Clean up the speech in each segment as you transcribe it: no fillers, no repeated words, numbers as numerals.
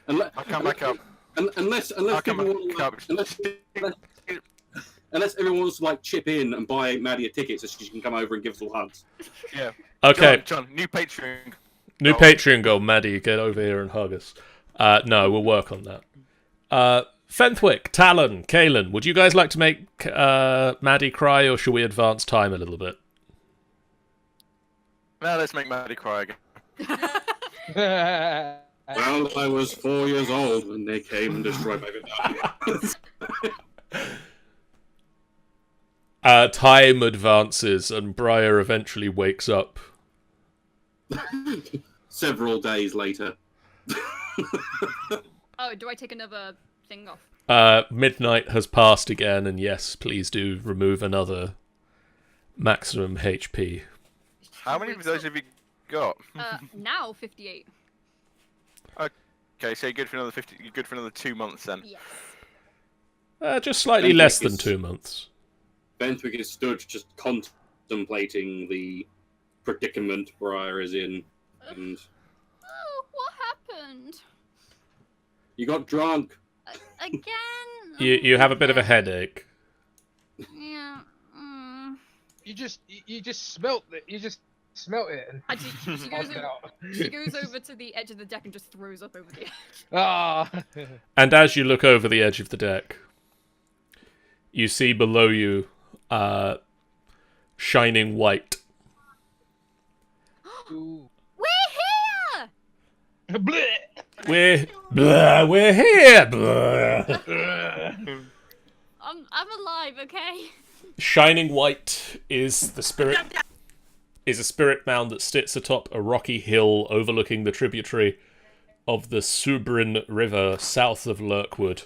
I'll come back up. Unless people unless everyone wants to like chip in and buy Maddie a ticket so she can come over and give us all hugs. Yeah. Okay. John, new Patreon. Patreon goal, Maddie, get over here and hug us. No, we'll work on that. Fenthwick, Talon, Kalen, would you guys like to make Maddie cry, or should we advance time a little bit? Now let's make Maddie cry again. Well, I was 4 years old when they came and destroyed my Time advances and Briar eventually wakes up. Several days later. Oh, do I take another thing off? Midnight has passed again, and yes, please do remove another maximum HP. How many of those have you got? Now 58. Okay, so you're good for another 50. You're good for another 2 months then. Yes. Just slightly Fenthwick less than is- 2 months. Fenthwick is stood just contemplating the predicament Briar is in. And Oh, what happened? you got drunk. Again? You have a bit of a headache. Yeah. You just smelt it. You just smelt it. And Actually, she goes over to the edge of the deck and just throws up over the edge. Ah. And as you look over the edge of the deck, you see below you, shining white. Ooh. We're Bleh. We're here. Blah. here! I'm alive, okay? Shining white is a spirit mound that sits atop a rocky hill overlooking the tributary of the Subrin River south of Lurkwood.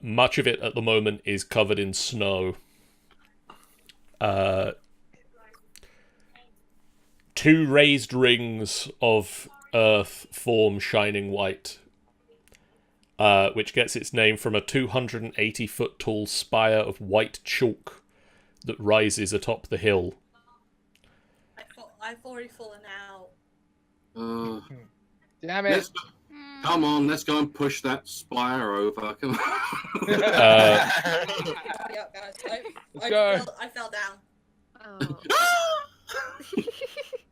Much of it at the moment is covered in snow. 2 raised rings of earth form shining white, which gets its name from a 280-foot tall spire of white chalk that rises atop the hill. I've already fallen out. Damn it. Come on, let's go and push that spire over. Come on. Yep, guys. Let's go. I fell down. Oh.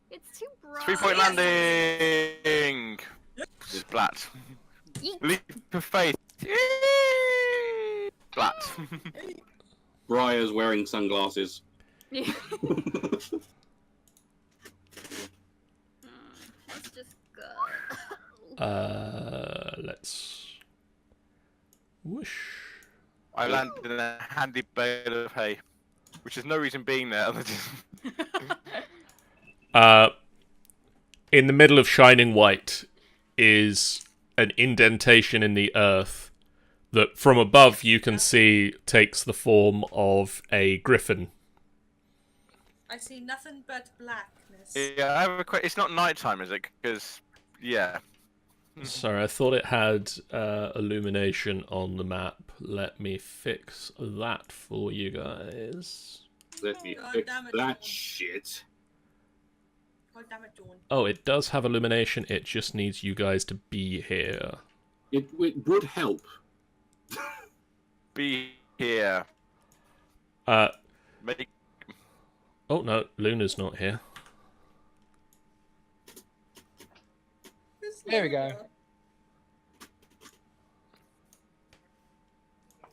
It's too bright. 3-point landing. Splat. Leap of faith. Splat. Briar's wearing sunglasses. Yeah. Let's just go. Let's whoosh. I landed in a handy bale of hay, which is no reason being there other than In the middle of shining white is an indentation in the earth that from above you can see takes the form of a griffin. I see nothing but blackness. Yeah, I have a it's not nighttime, is it? Because yeah. Sorry, I thought it had illumination on the map. Let me fix that for you guys. Let me God fix damn it, that Dawn. shit. God damn it, Dawn. Oh, it does have illumination. It just needs you guys to be here. It would help. Be here. Make Oh no, Luna's not here. There we go.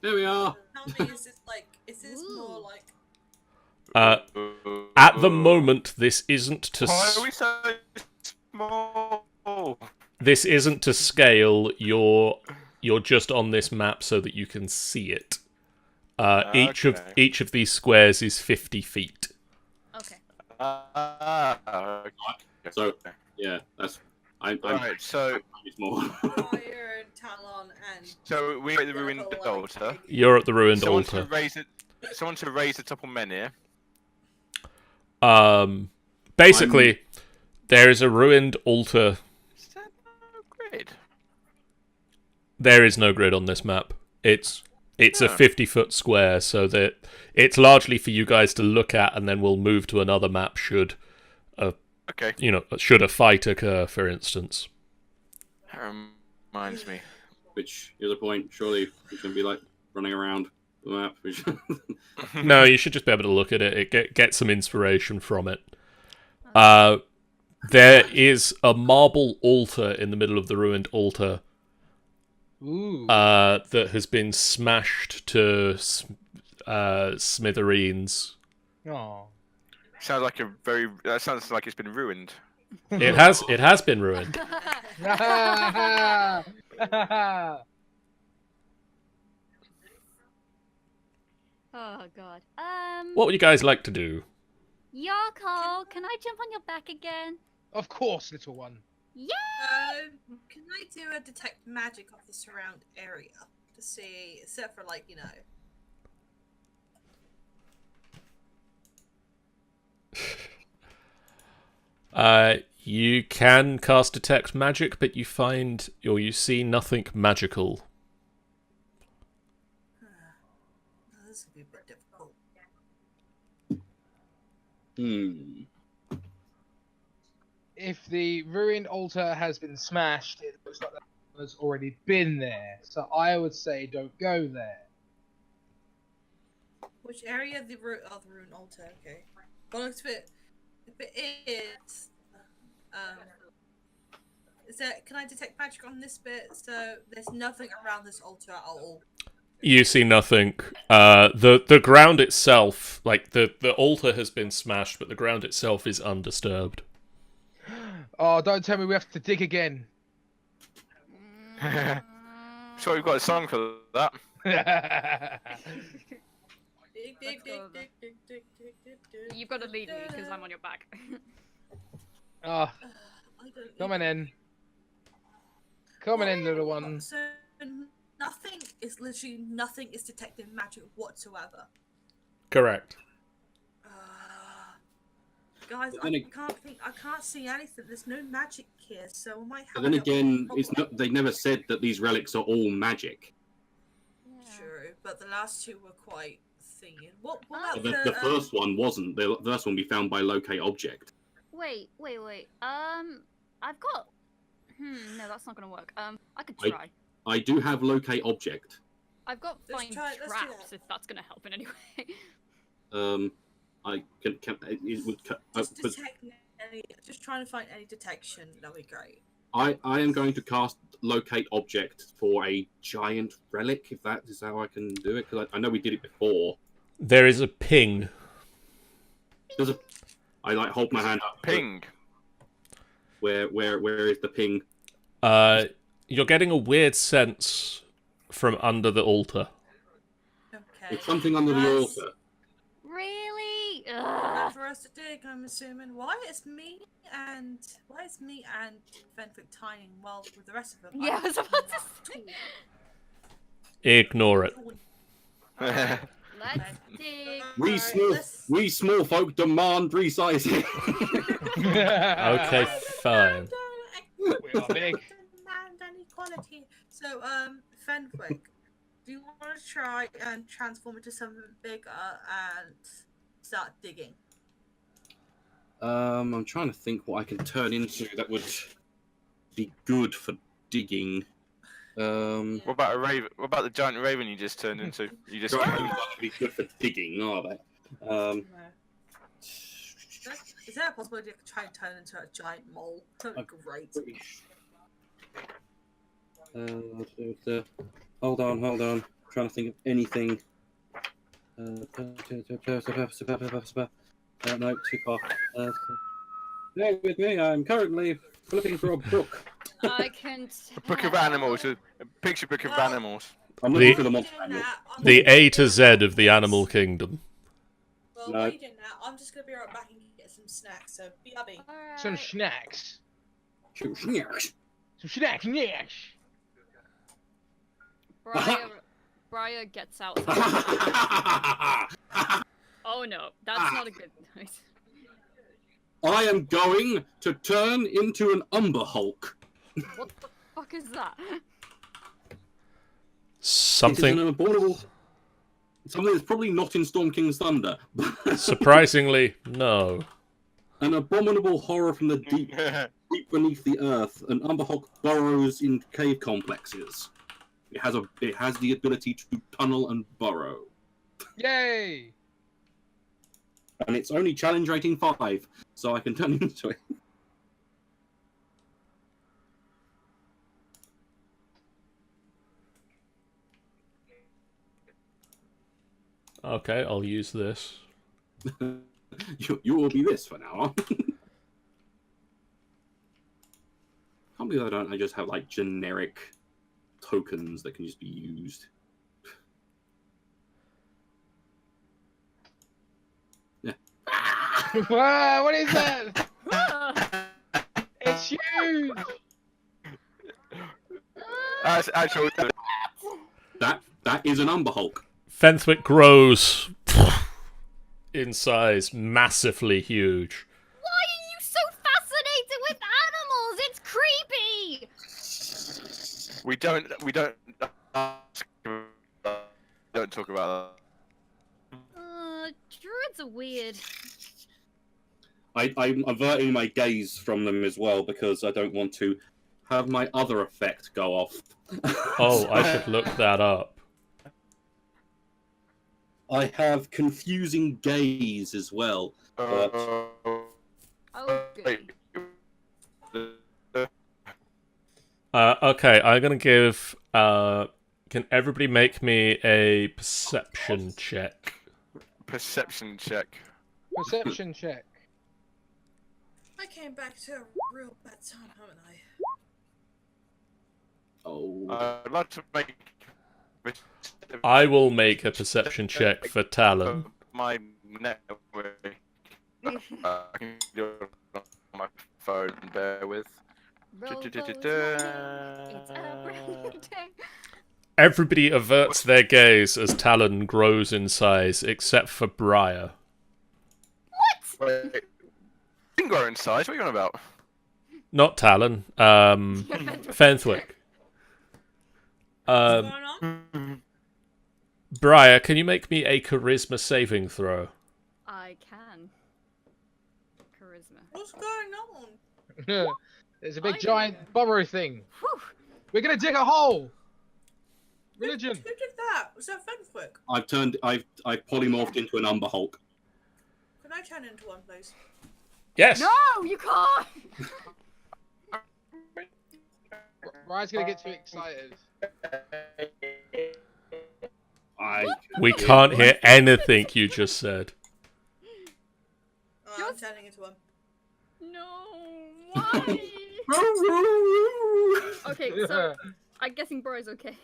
There we are. Tell me, is this like? Is this more like? At the moment, this isn't to. Why are we so small? This isn't to scale. You're just on this map so that you can see it. Each of these squares is 50 feet. Okay. Okay. So yeah, that's. I'm Alright, so small. Fire, Talon, and. so we're at the ruined altar. You're at the ruined Someone altar. to raise the top of menhir. Basically, there is a ruined altar. Is that no grid? There is no grid on this map. It's a 50-foot square, so that it's largely for you guys to look at, and then we'll move to another map should Okay. should a fight occur, for instance. reminds me. Which is a point. Surely it's going to be like running around the map. Which... No, you should just be able to look at it. Get some inspiration from it. There is a marble altar in the middle of the ruined altar. Ooh. That has been smashed to smithereens. Oh. Sounds like that sounds like it's been ruined. It has been ruined. Oh god. What would you guys like to do? Yako, can I jump on your back again? Of course, little one. Yeah. Can I do a detect magic of the surround area to see, except for like, you know. You can cast detect magic, but you find or you see nothing magical. This would be a bit difficult. If the ruined altar has been smashed, it looks like that has already been there. So I would say don't go there. Which area of the ruined altar? Okay. Well, if it is, can I detect magic on this bit? So there's nothing around this altar at all. You see nothing. The ground itself, like the altar has been smashed, but the ground itself is undisturbed. Oh, don't tell me we have to dig again. Sure, we've got a song for that. Dig, dig, Let's go dig, dig, dig, dig, dig, dig. You've got to lead me because I'm on your back. Oh, I don't coming in. Coming in, little one. So literally nothing is detecting magic whatsoever. Correct. Guys, But then I can't see anything. There's no magic here, so I might have. But then a again, problem. it's not. They never said that these relics are all magic. True, but the last two were quite thingy. What Oh. about The first one wasn't. The first one we found by locate object. Wait. I've got. No, that's not gonna work. I could try. I do have locate object. I've got Let's find try- let's do traps that. if that's gonna help in any way. I can it would. just But detect any. Just trying to find any detection. That'd be great. I am going to cast locate object for a giant relic. If that is how I can do it, because I know we did it before. There is a ping. There's a. I like hold my hand up. Ping. Where is the ping? You're getting a weird sense from under the altar. Okay. It's something under the Guys, altar. Really? Not Ugh. for us to dig, I'm assuming. Why is me and Fenwick tying while with the rest of them? Yeah, I was about to say. Ignore it. Let's dig. We small folk demand resizing. Okay, fine. We are big. Demand and equality. So, Fenwick, do you want to try and transform into something bigger and start digging? I'm trying to think what I can turn into that would be good for digging. What about a raven? What about the giant raven you just turned into? You just. Dragons aren't be good for digging, are they? No. Is there a possibility I could try and turn into a giant mole? That would be great. Hold on. Trying to think of anything. No, too far. Bear with me. I'm currently looking for a book. I can. Book of animals. A picture book of animals. I'm looking The- for the monster Doing animal. that, I'm The gonna- A to Z of the animal kingdom. Well, No. while you're doing that, I'm just gonna be right back and get some snacks. So BRB. Some snacks. Shoot, snacks. Some snacks. Briar gets out. Oh no, that's not a good noise. I am going to turn into an Umber Hulk. What the fuck is that? It Something is an abominable. Something that's probably not in Storm King's Thunder. surprisingly, no. An abominable horror from the deep deep beneath the earth, an Umber Hulk burrows in cave complexes. It has the ability to tunnel and burrow. Yay! And it's only challenge rating 5, so I can turn into it. Okay, I'll use this. You will be this for now on. Can't believe I just have like generic tokens that can just be used. Yeah. Wow, what is that? It's huge! That's actual. That is an Umber Hulk. Fenthwick grows in size, massively huge. Why are you so fascinated with animals? It's creepy. We don't talk about Druids are weird. I'm averting my gaze from them as well because I don't want to have my other effect go off. Oh, I should look that up. I have confusing gaze as well. that. Oh, good. Okay, I'm gonna give. Can everybody make me a perception check? Perception check. Perception check. I came back to a real bad time, haven't I? Oh. I'd like to make. I will make a perception check for Talon. My network. I can do it on my phone. Bear with. Robo's running. It's a brand new day. Everybody averts their gaze as Talon grows in size, except for Briar. Wait. Didn't grow in size. What are you on about? Not Talon. Fenthwick. What's going on? Briar, can you make me a charisma saving throw? I can. Charisma. What's going on? There's a big I- giant burrow thing. Whew. We're gonna dig a hole! Religion! Who did that? Was that Fenthwick? I've polymorphed into an Umber Hulk. Can I turn into one, please? Yes! No, you can't! Brian's gonna get too excited. We can't hear anything you just said. Oh, I'm turning into one. No, why? Okay, so I'm guessing Bro's okay.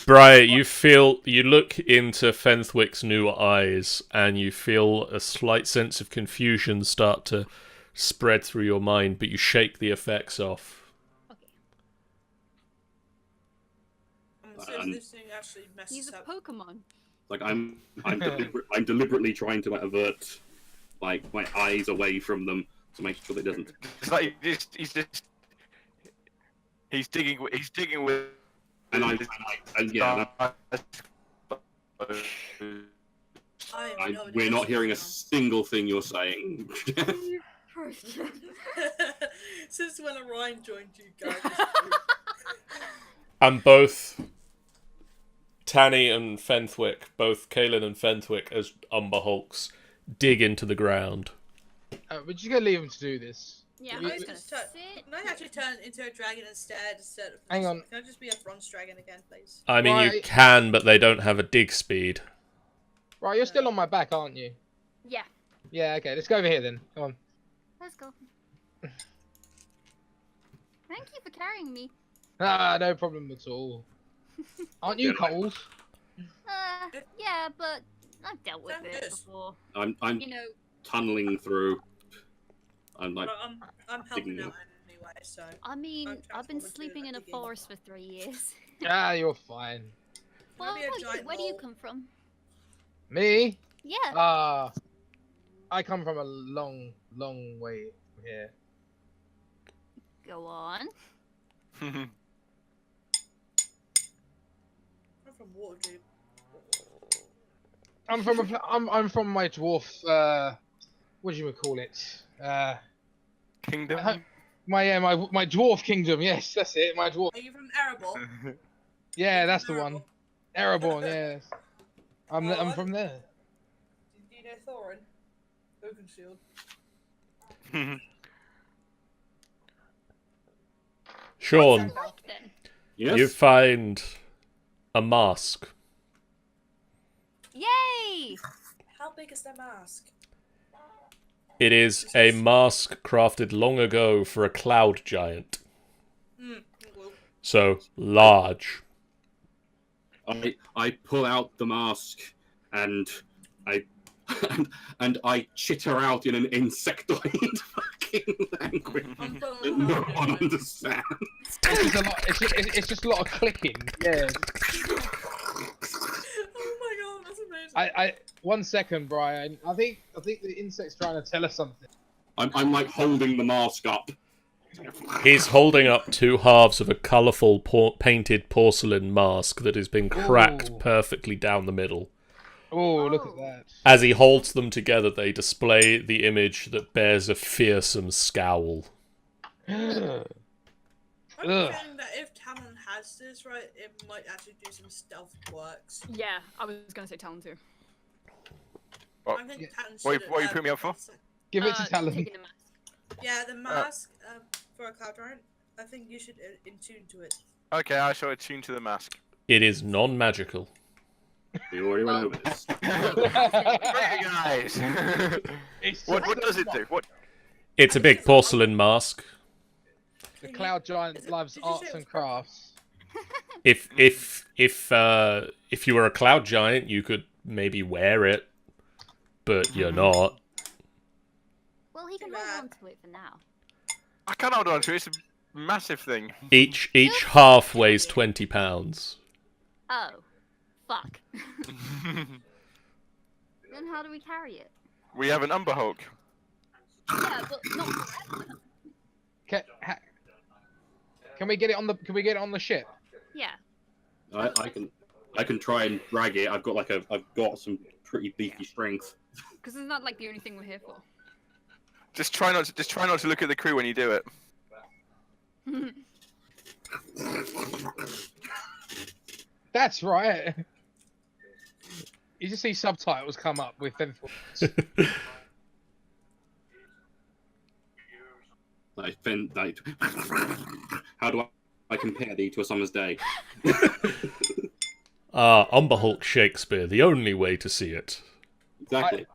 Briar, you look into Fenthwick's new eyes, and you feel a slight sense of confusion start to spread through your mind, but you shake the effects off. Okay. So this thing actually messes He's a up. Pokemon. Like I'm deliberately trying to avert like my eyes away from them to make sure it doesn't. It's like he's digging with. And yeah, we're not hearing a single thing you're saying. Since when Orion joined you guys? And both Tanny and Fenthwick, both Kaelin and Fenthwick as Umber Hulks, dig into the ground. We're just gonna leave him to do this. Yeah, We- I'm just gonna sit. Can I actually turn into a dragon instead of? Hang on. Can I just be a bronze dragon again, please? I mean, you Right. can, but they don't have a dig speed. Right, you're still on my back, aren't you? Yeah, Yeah, okay, let's go over here then. Come on. let's go. Thank you for carrying me. Ah, no problem at all. Aren't you cold? Yeah, but I've dealt with Sounds it good. before. I'm You know, tunneling through. I'm like, But I'm helping digging out anyway, so. I mean, I'm I've been transforming to sleeping in a digging. forest for 3 years. Ah, you're fine. Well, be a giant where do you mole. come from? Me? Yeah. I come from a long, long way from here. Go on. I'm from Waterdeep. I'm from my dwarf. What do you call it? Kingdom. My dwarf kingdom. Yes, that's it. My dwarf. Are you from Erebor? Yeah, that's the one. Erebor. Yes. I'm Oh, from there. Do you know Thorin? Oakenshield. Sean, Then. Yes. you find a mask. Yay! How big is their mask? It is a mask crafted long ago for a cloud giant. Cool. So, large. I pull out the mask and I and I chitter out in an insectoid fucking language I'm that done no one understands. It's just a lot. It's just a lot of clicking. Yeah. Oh my god, that's amazing. 1 second, Brian. I think the insect's trying to tell us something. I'm like holding the mask up. He's holding up two halves of a colourful painted porcelain mask that has been cracked Ooh. perfectly down the middle. Oh, look at that. As he holds them together, they display the image that bears a fearsome scowl. I'm Ugh. feeling that if Talon has this, right, it might actually do some stealth works. Yeah, I was gonna say Talon too. What? I think Yeah. Talon What should, are you putting me up for? Give it to Talon. Taking the mask. Yeah, the mask for a cloud giant. I think you should in tune to it. Okay, I shall attune to the mask. It is non-magical. We already went over this. Great, guys! It's what just does it do? What? It's a big porcelain mask. The cloud giant loves Did you say arts it was and crafts. If you were a cloud giant, you could maybe wear it, but you're not. Well, he can hold on to it for now. I can't hold on to it. It's a massive thing. Each half weighs 20 pounds. Oh, fuck. Then how do we carry it? We have an Umber Hulk. Yeah, but not forever. Can we get it on the? Can we get it on the ship? Yeah. I can try and drag it. I've got some pretty beefy strength. Because isn't that like the only thing we're here for? Just try not to look at the crew when you do it. That's right. You just see subtitles come up with them. How do I compare thee to a summer's day? Umber Hulk Shakespeare, the only way to see it. Exactly.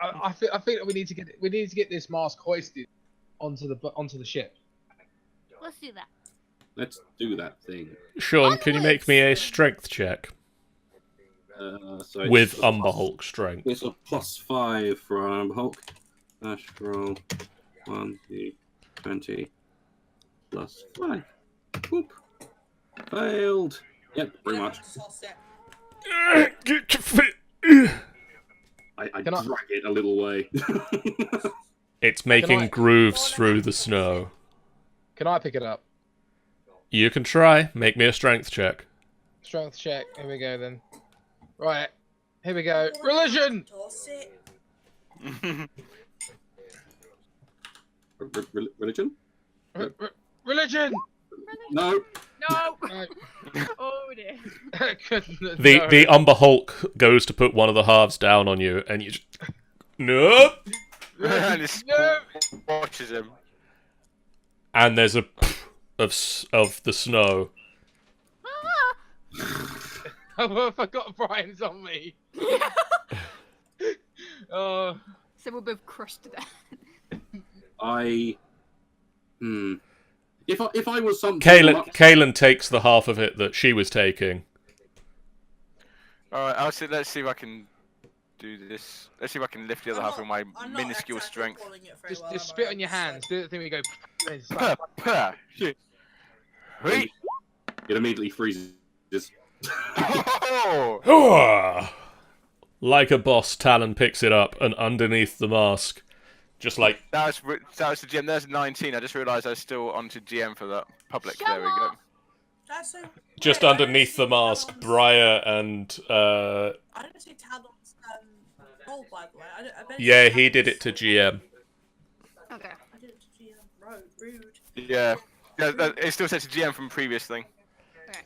I think that we need to get this mask hoisted onto the ship. Let's do that. Let's do that thing. Sean, can you make me a strength check? So it's With a Umber plus- Hulk strength. It's a +5 for Umber Hulk. Dash roll 1d20 +5. Whoop. Failed. Yep, pretty much. I Can I- drag it a little way. It's making I- grooves through the snow. Can I pick it up? You can try. Make me a strength check. Strength check. Here we go then. Right. Here we go. Religion. Toss it. Religion? Religion. No. No! No. Oh dear. The Umber Hulk goes to put one of the halves down on you, and you just... Nope! And it No. watches him. And there's a of the snow. I forgot Brian's on me. Oh. So we're both crushed to death. If I was something... Kaylin takes the half of it that she was taking. Alright, let's see if I can do this. Let's see if I can lift the other half with my I'm not minuscule exactly strength. calling it very Just well, am spit I? on your hands. Do the thing where you go. It's Puh, like- puh. Shit. Wait. It immediately freezes. Oh! Like a boss, Talon picks it up, and underneath the mask, just like... That was the GM. There's 19. I just realised I was still onto GM for that. Public. Show There we go. off. That's so Just weird. I underneath the don't see mask, Talon's- Briar and... I don't see Talon's role, by the way. I bet Yeah, he did it to GM. Okay. I did it to GM. Rogue. rude. Yeah. It still says GM from previous thing.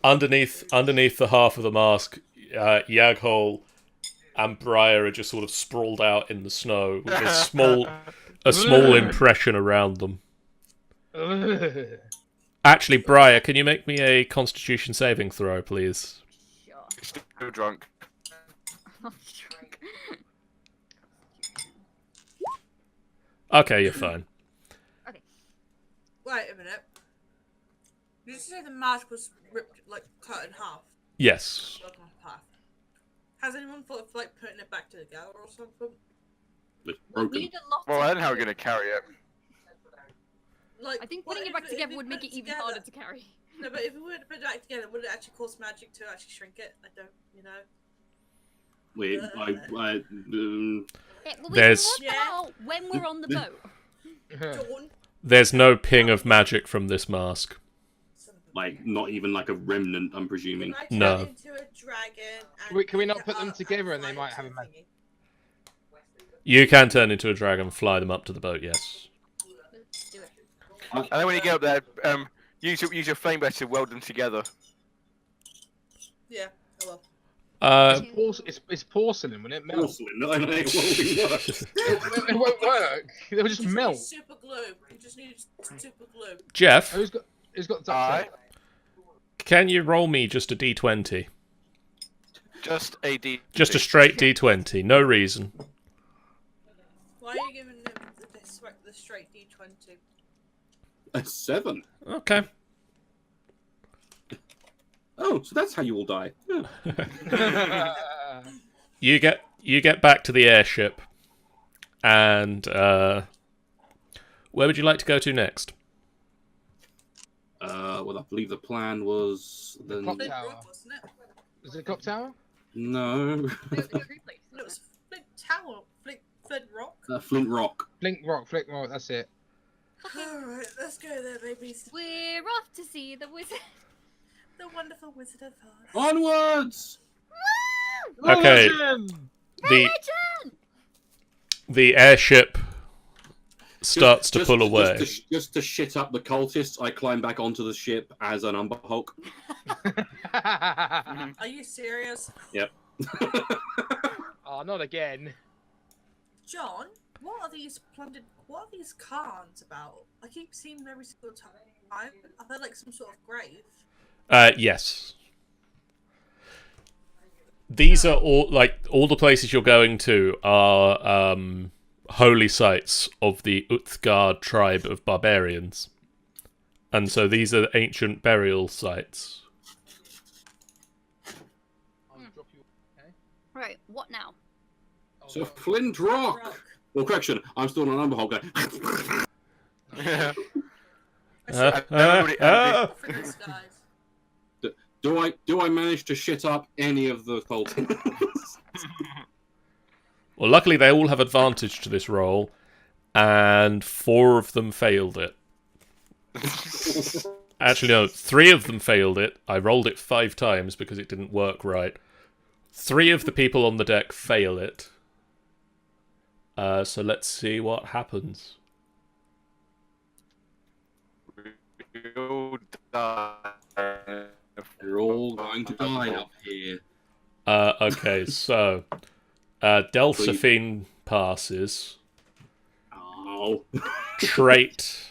Underneath the half of the mask, Yaghol and Briar are just sort of sprawled out in the snow with a small impression around them. Actually, Briar, can you make me a Constitution saving throw, please? Sure. Still drunk. I'm drunk. Okay, you're fine. Wait a minute. Did you say the mask was ripped, like cut in half? Yes. Broken in half. Has anyone thought of like putting it back together or something? It's We broken. need a lot Well, I of don't know how we're glue. gonna carry it. Like, I think what putting it if back if together we would put make it even together- harder to carry. No, but if we were to put it back together, would it actually cause magic to actually shrink it? I don't, you know. Wait, Yeah, well, we There's- can work that out when we're on the boat. Dawn. There's no ping of magic from this mask. like not even like a remnant, I'm presuming. Can I turn No. into a dragon and Can we not pick put it them up together and they fly might it have to a the magic? thingy? You can turn into a dragon and fly them up to the boat, yes. Let's do it. And then when you get up there, use your flame better to weld them together. Yeah. Oh well. It's porcelain, wouldn't it? Melt. Porcelain, I know it won't work. It won't work. It will just You just melt. need super glue. You just need super glue. Jeff, Who's got duct Aye. tape? can you roll me just a d20? Just a D. Just a straight d20, no reason. Why are you giving them the straight D20? A 7. Okay. Oh, so that's how you all die. Yeah. You get back to the airship, and where would you like to go to next? Well, I believe the plan was then. Clock Flint tower. Rock, wasn't it? Is it a clock tower? No, No, it's a great place. No, it was Flint Tower. Flint Rock. Flint Rock. Flick rock, that's it. Alright, let's go there, babies. We're off to see the wizard. The wonderful Wizard of Oz. Onwards! Okay. Legend! The airship starts to pull away. Just to shit up the cultists, I climb back onto the ship as an Umber Hulk. Are you serious? Oh, not again. John, what are these carns about? I keep seeing them every single time. Are they like some sort of grave? Yes. These are all the places you're going to are holy sites of the Uthgardt tribe of barbarians. And so these are ancient burial sites. I'll drop you. Okay. Right, what now? Oh, So well. Flint Rock. Well, correction, I'm still an Umber Hulk guy. For this, guys. Do I manage to shit up any of the cultists? Well, luckily they all have advantage to this roll, and 4 of them failed it. Actually, no, 3 of them failed it. I rolled it 5 times because it didn't work right. 3 of the people on the deck fail it. So let's see what happens. You'll die. We're all going to die up here. Okay, so Delphine passes. Oh. Trait.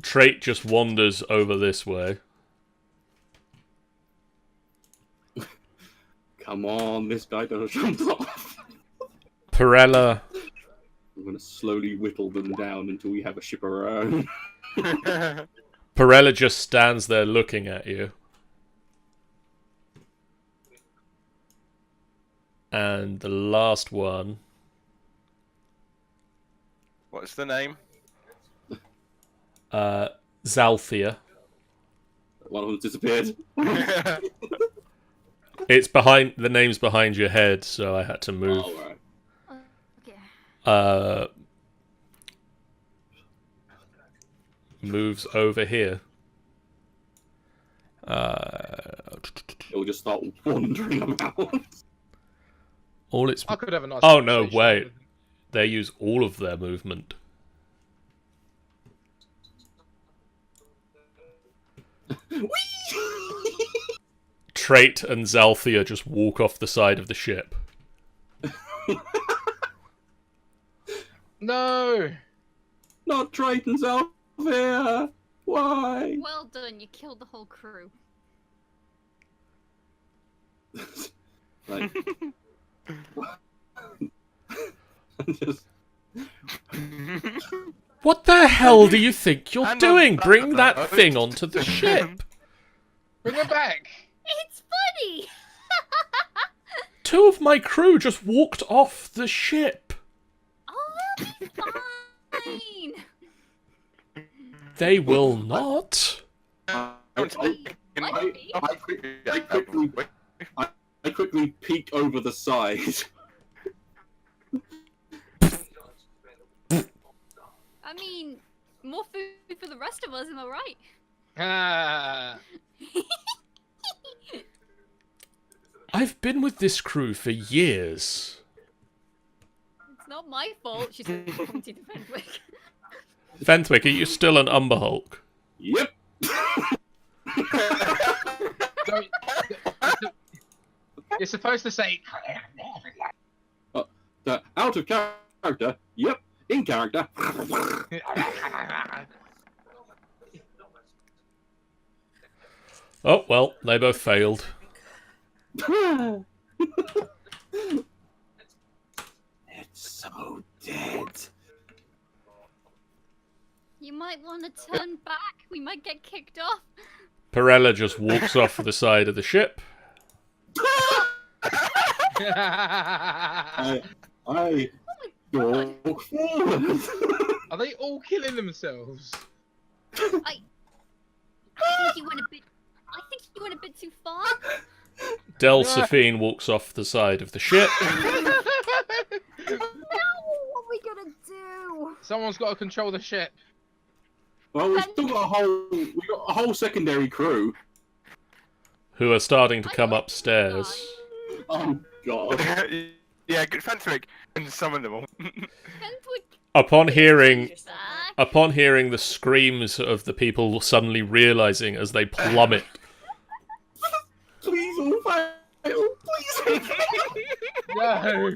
Trait just wanders over this way. Come on, this guy doesn't jump off. Perella. I'm going to slowly whittle them down until we have a ship of our own. Perella just stands there looking at you. And the last one. What's the name? Zalthea. One of them disappeared. It's behind. The name's behind your head, so I had to move. Oh, right. Okay. moves over here. It'll just start wandering around. All its... I could have a nice. Oh no, conversation wait. with him. They use all of their movement. Trait and Zalthea just walk off the side of the ship. No. Not Triton's out there. Why? Well done, you killed the whole crew. Like, just, What the hell do you think you're And doing? on Bring that that thing onto the ship. Bring it back. It's funny! 2 of my crew just walked off the ship. Oh, they'll be fine! They will not. I I quickly peek over the side. I mean, more food for the rest of us, am I right? Ah. I've been with this crew for years. It's not my fault, she's pointing to Fenwick. Fenthwick, are you still an Umber Hulk? Yep. Don't, you're supposed to say. Out of character. Yep. In character. Oh, well, they both failed. It's so dead. You might want to turn back, we might get kicked off. Perella just walks off the side of the ship. I walk forward. Are they all killing themselves? I think you went a bit too far. Delphine walks off the side of the ship. No, what are we gonna do? Someone's got to control the ship. Well, we've still got a whole secondary crew. Who are starting to come upstairs. Oh god. Yeah, good Fenwick and summon them all. Fenwick Upon hearing back. the screams of the people suddenly realizing as they plummet, Please, all fail. Please. No.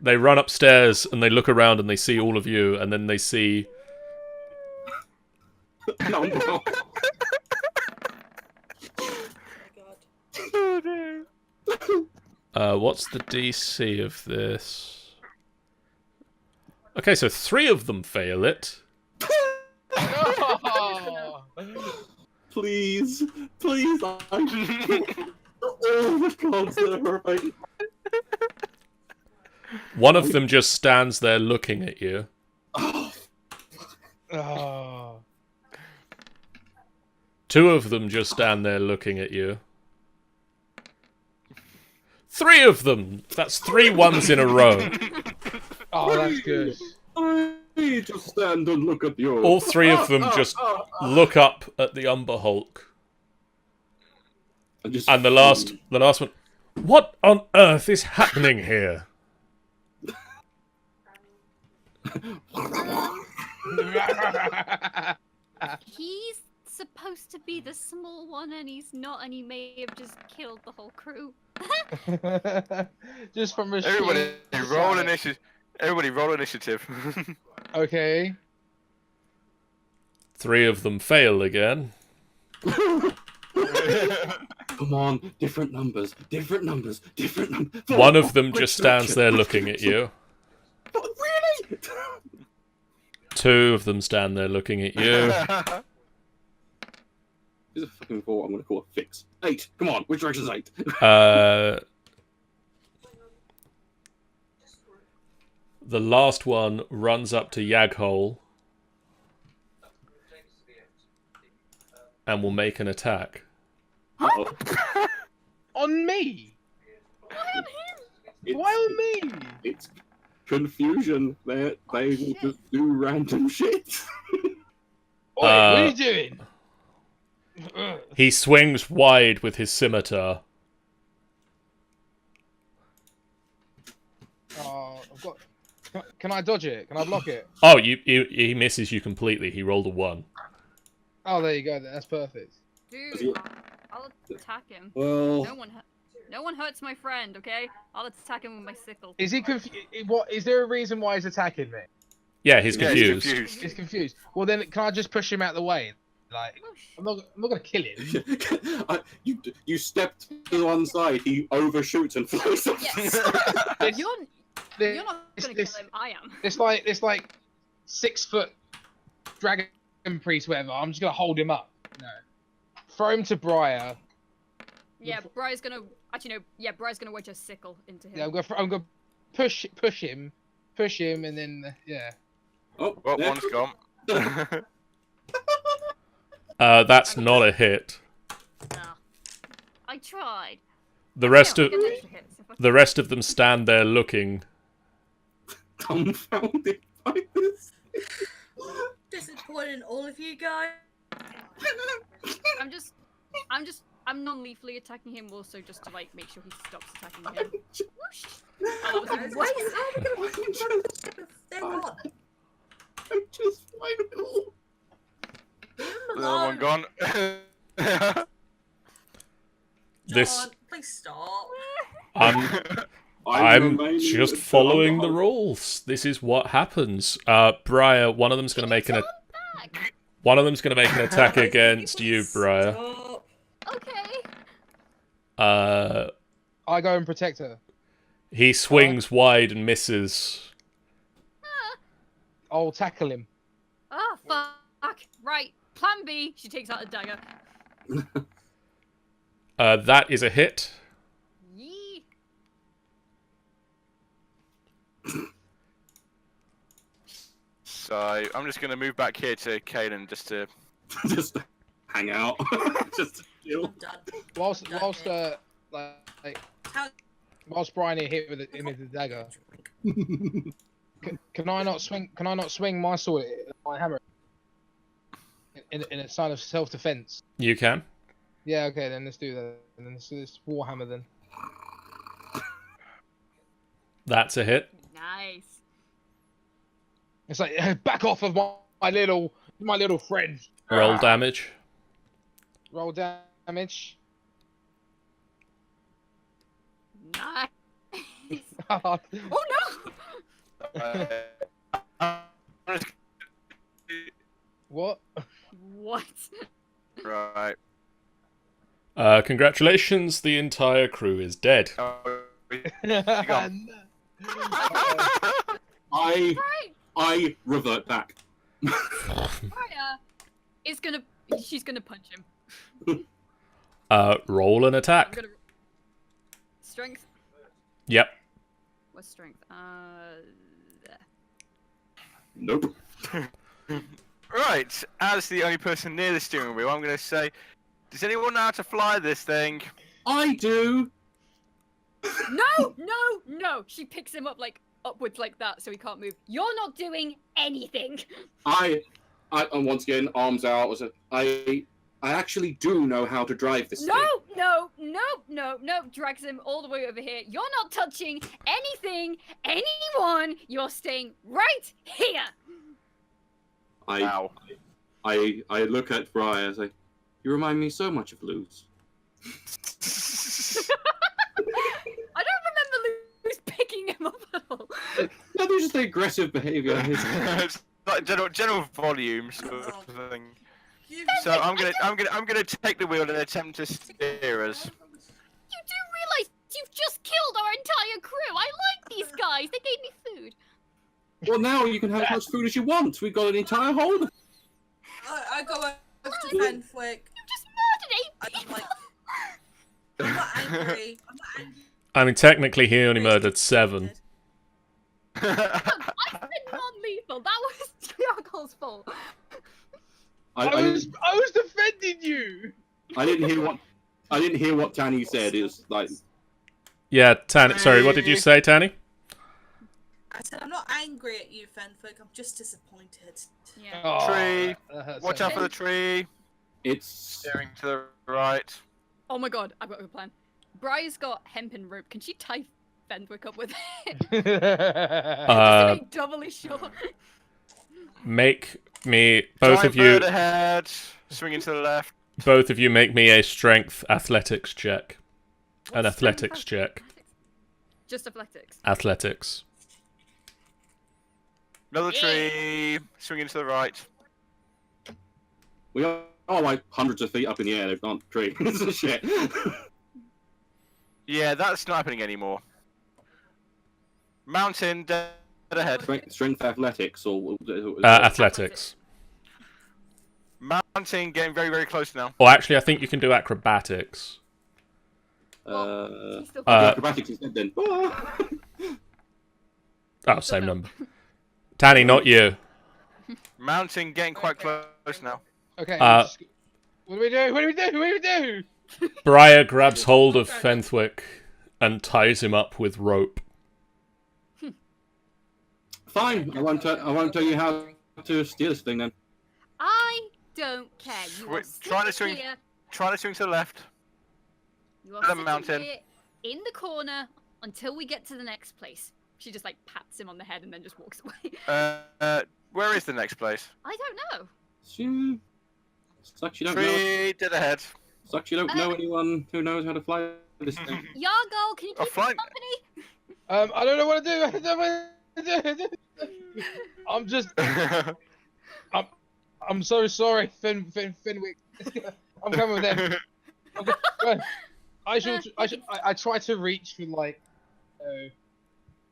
they run upstairs and they look around and they see all of you, and then they see No, no. Oh my god. what's the DC of this? Okay, so 3 of them fail it. No. Please. Please. Oh the gods that are right. One of them just stands there looking at you. Oh, Oh. 2 of them just stand there looking at you. 3 of them! That's 3 ones in a row. Oh, that's good. I just stand and look at you. All 3 of them just look up at the Umber Hulk. And the last one, what on earth is happening here? He's supposed to be the small one and he's not, and he may have just killed the whole crew. Just from a Everybody sheer roll desire. initiative. Everybody roll initiative. Okay. 3 of them fail again. Come on, different numbers. One of them just stands there looking at you. Really? 2 of them stand there looking at you. This is a fucking 4. I'm gonna call it fix. 8. Come on, which direction's 8? The last one runs up to Yaghole and will make an attack. Uh-oh. On me? It's- Why on me? Oi, what are you doing? He swings wide with his scimitar. I've got. Can I dodge it? Can I block it? Oh, he misses you completely. He rolled a 1. Oh, there you go. That's perfect. Dude, I'll attack him. Well, No one hurts my friend, okay? I'll attack him with my sickle. Is he What? Is there a reason why he's attacking me? Yeah, he's Yeah, confused. He's confused. Well, then can I just push him out the way? Like, I'm not gonna kill him. you stepped to one side, he overshoots and flies off. Yes. You're not gonna kill him, I am. It's like 6 foot dragon priest, whatever. I'm just gonna hold him up. No. Throw him to Briar. Yeah, Briar's gonna... Actually, no. Yeah, Briar's gonna wedge a sickle into him. Yeah, I'm gonna push him, and then yeah. Oh, Well, there. one's gone. That's not a hit. Nah. I tried. The rest Yeah, of I get extra hits if I- the rest of them stand there looking. Dumbfounded by this. Disappointing all of you guys. I'm non-lethally attacking him also just to like make sure he stops attacking him. Whoosh. Oh, that was Guys, a they're not. I'm just fine. Leave them Another one alone. gone. This John, please stop. I'm remaining just until following I'm the gone. rules. This is what happens. Briar, one of them's gonna make an back. attack against you, Briar. Stop. Okay. I go and protect her. He swings wide and misses. I'll tackle him. Oh fuck. Right. Plan B. She takes out a dagger. That is a hit. Yee. So I'm just gonna move back here to Kaden just to. Just hang out. Just to chill. I'm done. Whilst How- whilst Brian hit with him with the dagger. Can I not swing? Can I not swing my sword, my hammer, in a sign of self-defense? You can. Yeah. Okay. Then let's do that. And then let's do this warhammer then. That's a hit. Nice. It's like back off of my little friend. Roll damage. Roll damage. Nice. Oh, Oh no! what? What? Right. Congratulations, the entire crew is dead. Oh, I Right. revert back. Briar is gonna. She's gonna punch him. Roll an I'm attack. gonna. Strength. Yep. What's strength? There. Nope. Right, as the only person near the steering wheel, I'm going to say, does anyone know how to fly this thing? I do. No! She picks him up like upwards like that, so he can't move. You're not doing anything. And once again, arms out. I actually do know how to drive this thing. No! Drags him all the way over here. You're not touching anything, anyone. You're staying right here. Wow. I look at Briar and say, "You remind me so much of Luz." I don't remember Luz picking him up at all. No, there's just the aggressive behaviour. It's like general volume sort of thing. You So I'm gonna take the wheel and attempt to steer us. You do realize you've just killed our entire crew. I like these guys. They gave me food. Well, now you can have as much food as you want. We've got an entire hold. I go over to Fenwick. You just murdered 8 I'm people. like, I'm not angry. I'm not angry. I mean, technically, he only murdered 7. I said non-lethal. That was Tiago's fault. I was defending you. I didn't hear what Tanny said. It was like, Yeah, Tanny. Sorry, what did you say, Tanny? I said I'm not angry at you, Fenwick. I'm just disappointed. Yeah. Oh, Tree. that hurts Watch so out for the much. tree. It's Steering to the right. Oh my god, I've got a good plan. Briar's got hempen rope. Can she tie Fenwick up with it? Just to make doubly sure. Make me both Giant of you. bird ahead. Swinging to the left. Both of you make me a strength athletics check. An What's athletics strength check. Just athletics. Athletics. Another Yeah. tree. Swinging to the right. we are like hundreds of feet up in the air. They can't tree. Shit. Yeah, that's not happening anymore. Mountain dead ahead. Strength athletics or Athletics. Mountain getting very, very close now. Or actually, I think you can do acrobatics. She's still acrobatics instead then. Oh, same number. Tanny, not you. Mountain getting quite close now. Okay. Uh, what do we do? What do we do? What do we do? Briar grabs hold of Fenwick and ties him up with rope. Fine. I won't tell you how to steer this thing then. I don't care. You are Try to sitting swing. here. Try to swing to the left. You are the sitting mountain. here in the corner until we get to the next place. She just like pats him on the head and then just walks away. Where is the next place? I don't know. Sucks you don't know. Tree dead ahead. Sucks you don't know anyone who knows how to fly this thing. Yargal, can you Oh, keep us fine. company? I don't know what to do. I don't know what to do. I'm just. I'm so sorry, Fenwick. I'm coming with them. Okay, I try to reach for like.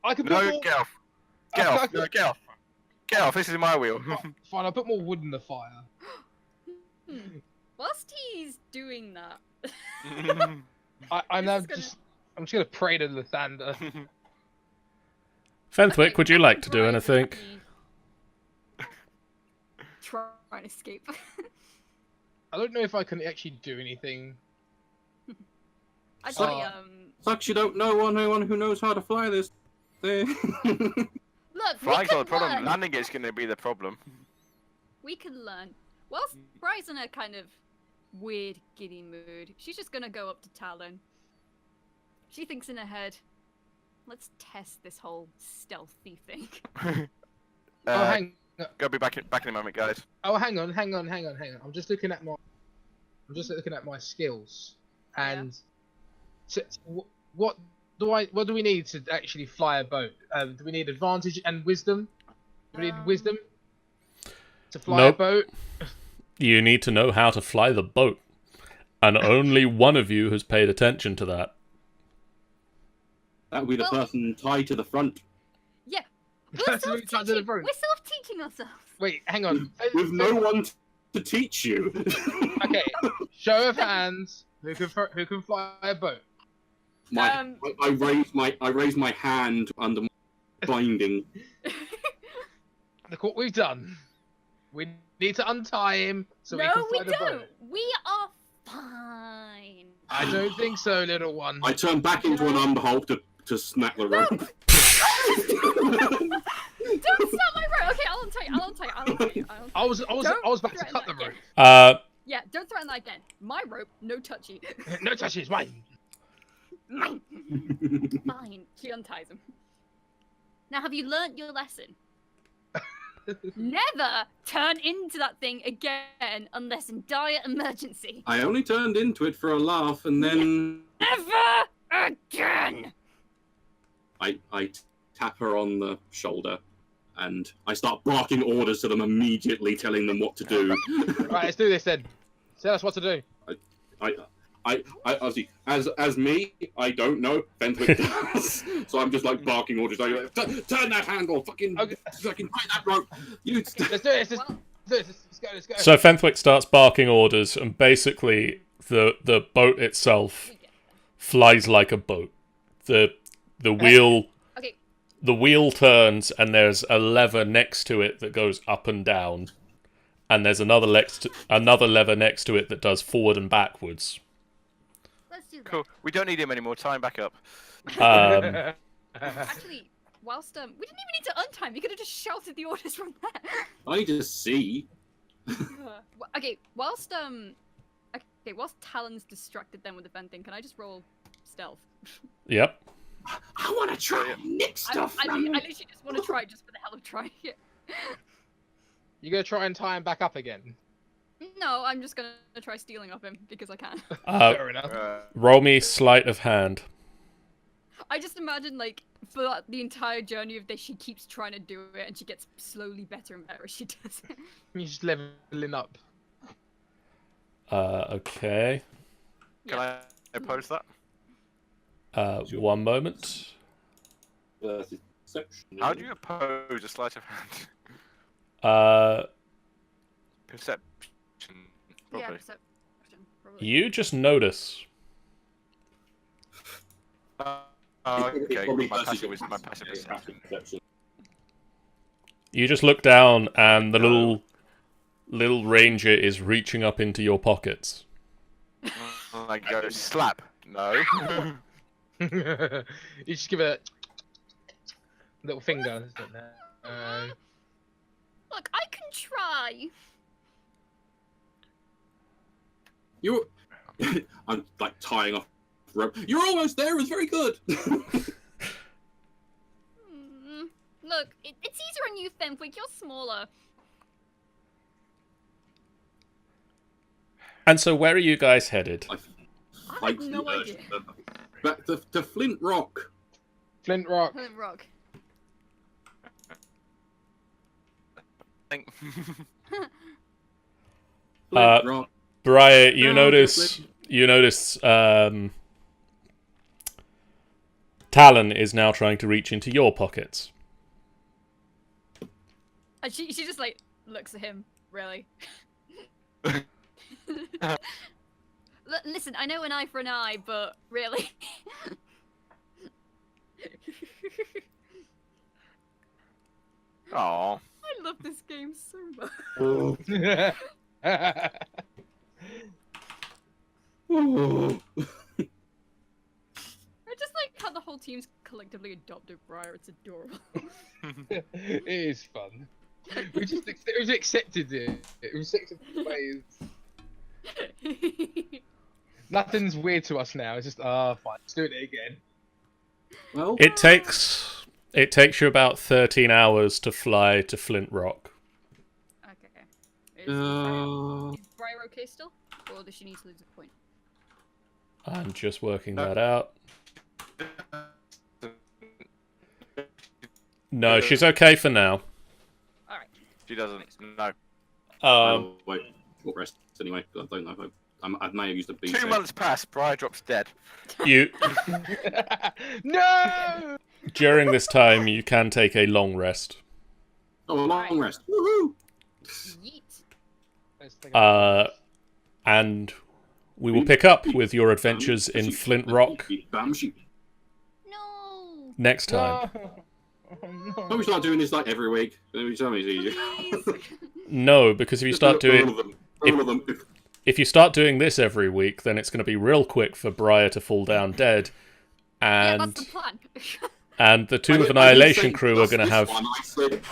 I could put No, more. get off. Get off. No, get off. Get off. This is my wheel. Fine, I'll put more wood in the fire. Whilst he's doing that, I'm now This is just. I'm just gonna pray to the thunder. Fenwick, Okay, would you like to do Briar anything? can try and escape. I don't know if I can actually do anything. Actually, Sucks you don't know anyone who knows how to fly this thing. look, Flying's not the problem. learn. Landing is going to be the problem. We can learn. Whilst Briar's in a kind of weird, giddy mood, she's just gonna go up to Talon. She thinks in her head, let's test this whole stealthy thing. Oh, hang. Gotta be back in a moment, guys. Oh, hang on. I'm just looking at my skills, and what do we need to actually fly a boat? Do we need advantage and wisdom? Do we need wisdom to fly Nope. a boat? You need to know how to fly the boat. And only one of you has paid attention to that. That would be the Well- person tied to the front. Yeah. That's the reason I did it We're first. self-teaching ourselves. Wait, hang on. With no one to teach you. Okay, show of hands. Who can fly a boat? I raise my hand under my binding. Look what we've done. We need to untie him so we No, can we fly the don't. boat. We are fine. I don't think so, little one. I turn back into an underhulk to snap the rope. Don't stop my rope. Okay, I'll untie you. I was about to threaten cut the that rope. Yeah, don't threaten that again. My rope, no touchy. No touches, mine. Mine. Fine. She unties him. Now, have you learnt your lesson? Never turn into that thing again unless in dire emergency. I only turned into it for a laugh, and then Never again. I tap her on the shoulder, and I start barking orders to them immediately, telling them what to do. Right, let's do this then. Tell us what to do. I obviously, as me, I don't know. Fenwick does, so I'm just like barking orders. Like, turn that handle, fucking tie that rope. You. Let's do it. Let's do this. Let's go. So Fenwick starts barking orders, and basically the boat itself flies like a boat. The wheel Okay. the wheel turns, and there's a lever next to it that goes up and down, and there's another lever next to it that does forward and backwards. Let's do that. Cool. We don't need him anymore. Time back up. Um, Actually, whilst we didn't even need to untime. You could have just shouted the orders from there. I need to see. Okay, whilst Talon's distracted them with the venting, can I just roll stealth? Yep. I want to try and nick stuff. I literally just want to try it just for the hell of trying it. You gonna try and tie him back up again? No, I'm just gonna try stealing off him because I can. Fair enough. Roll me sleight of hand. I just imagine, like, for the entire journey of this, she keeps trying to do it, and she gets slowly better and better as she does it. You're just leveling up. Okay. Can I oppose that? One moment. Perception. How do you oppose a sleight of hand? Perception. Yeah, Probably. perception, probably. You just notice. Okay. Probably My versus passive is my passive your perception. perception. You just look down, and the little ranger is reaching up into your pockets. I go slap. No. You just give it a little finger. Look, I can try. You. I'm like tying off rope. You're almost there. It was very good. Look, it's easier on you, Fenwick. You're smaller. And so, where are you guys headed? I have no idea. Back to Flint Rock. Flint Rock. Rock. Think- Flint Rock. Briar, you No, notice Talon is now trying to reach into your pockets. And she just like looks at him, really. Listen, I know an eye for an eye, but really. Aw. I love this game so much. Oh. I just like how the whole team's collectively adopted Briar. It's adorable. It is fun. We just accepted it. We accepted the ways. Nothing's weird to us now. It's just fine. Let's do it again. Well, It takes you about 13 hours to fly to Flint Rock. Okay. Is Briar okay still? Or does she need to lose a point? I'm just working that out. No, she's okay for now. Alright. She doesn't. No. wait. Short rest anyway. I don't know if I may have used a B. 2 months pass. Briar drops dead. You No! during this time you can take a long rest. Oh, a long rest. Woohoo! Yeet. And we will pick up with your adventures in Flint Rock No! next time. Why we start doing this like every week? It's easier. Please. No, because if you start doing all of them. if you start doing this every week, then it's going to be real quick for Briar to fall down dead, Yeah, that's and the plan. and the Tomb of I didn't Annihilation say crew are just going to this have. one.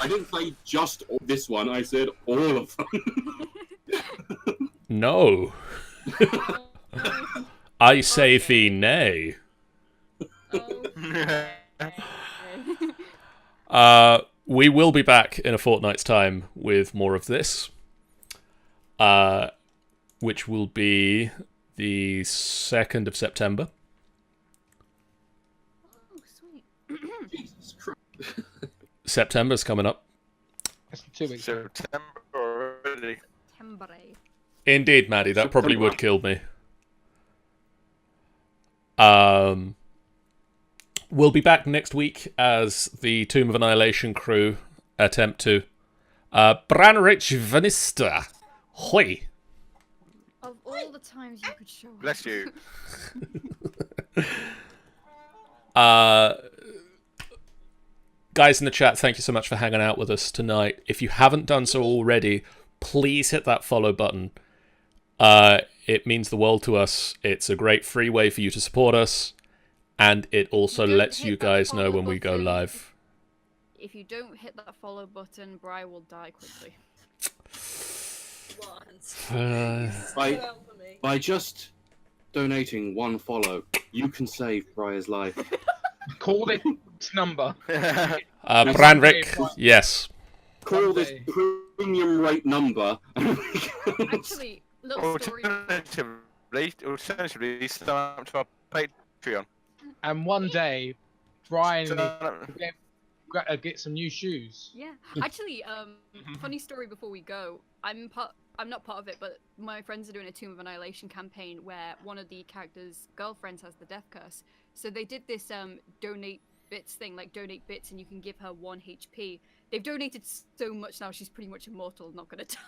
I didn't say just this one. I said all of them. No, I say thee nay. We will be back in a fortnight's time with more of this, which will be the 2nd of September. Oh, sweet. Jesus Christ. September's coming up. That's 2 weeks. September already. Tembre. Indeed, Maddie, that probably would kill me. We'll be back next week as the Tomb of Annihilation crew attempt to Branrich Vanista. Hoi! Of all the times you could show Bless up. you. Guys in the chat, thank you so much for hanging out with us tonight. If you haven't done so already, please hit that follow button. It means the world to us. It's a great free way for you to support us. And it also You don't lets hit you that guys know follow when we go button. live. if you don't hit that follow button, Briar will die quickly. By just donating one follow, you can save Briar's life. Call this number. Branrick, yes. Call this premium rate number. Actually, little story. Alternatively, sign up to our Patreon. And one day, Brian get some new shoes. Yeah, actually, funny story before we go. I'm not part of it, but my friends are doing a Tomb of Annihilation campaign where one of the characters' girlfriends has the death curse. So they did this donate bits thing, like donate bits, and you can give her 1 HP. They've donated so much now; she's pretty much immortal, not gonna die.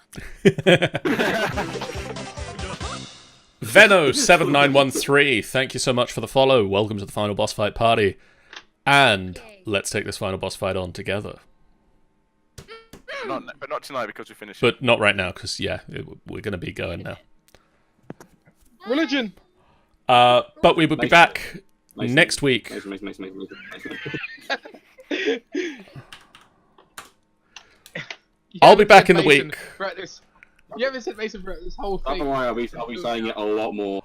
Veno7913, thank you so much for the follow. Welcome to the final boss fight party. And let's take this final boss fight on together. But not tonight because we finished. But not right now, because, yeah, we're going to be going now. Religion! But we will be back next week. I'll be back in the week. You ever said Mason throughout this whole thing? Don't worry, I'll be saying it a lot more.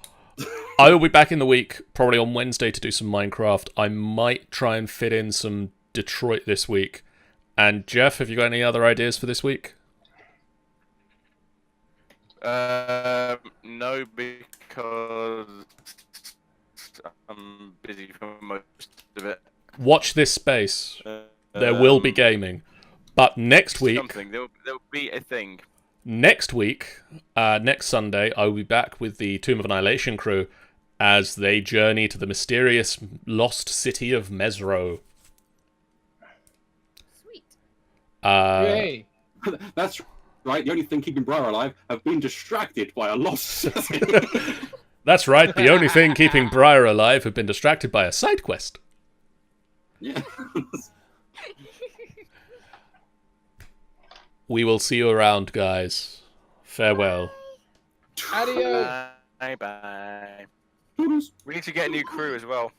I will be back in the week, probably on Wednesday, to do some Minecraft. I might try and fit in some Detroit this week. And Jeff, have you got any other ideas for this week? No, because I'm busy for most of it. Watch this space. There will be gaming. But next week... There'll be a thing. Next week, next Sunday, I will be back with the Tomb of Annihilation crew as they journey to the mysterious lost city of Mesro. Sweet. Yay. That's right, the only thing keeping Briar alive have been distracted by a lost city. That's right, the only thing keeping Briar alive have been distracted by a side quest. Yeah. We will see you around, guys. Farewell. Adios. Bye. We need to get a new crew as well.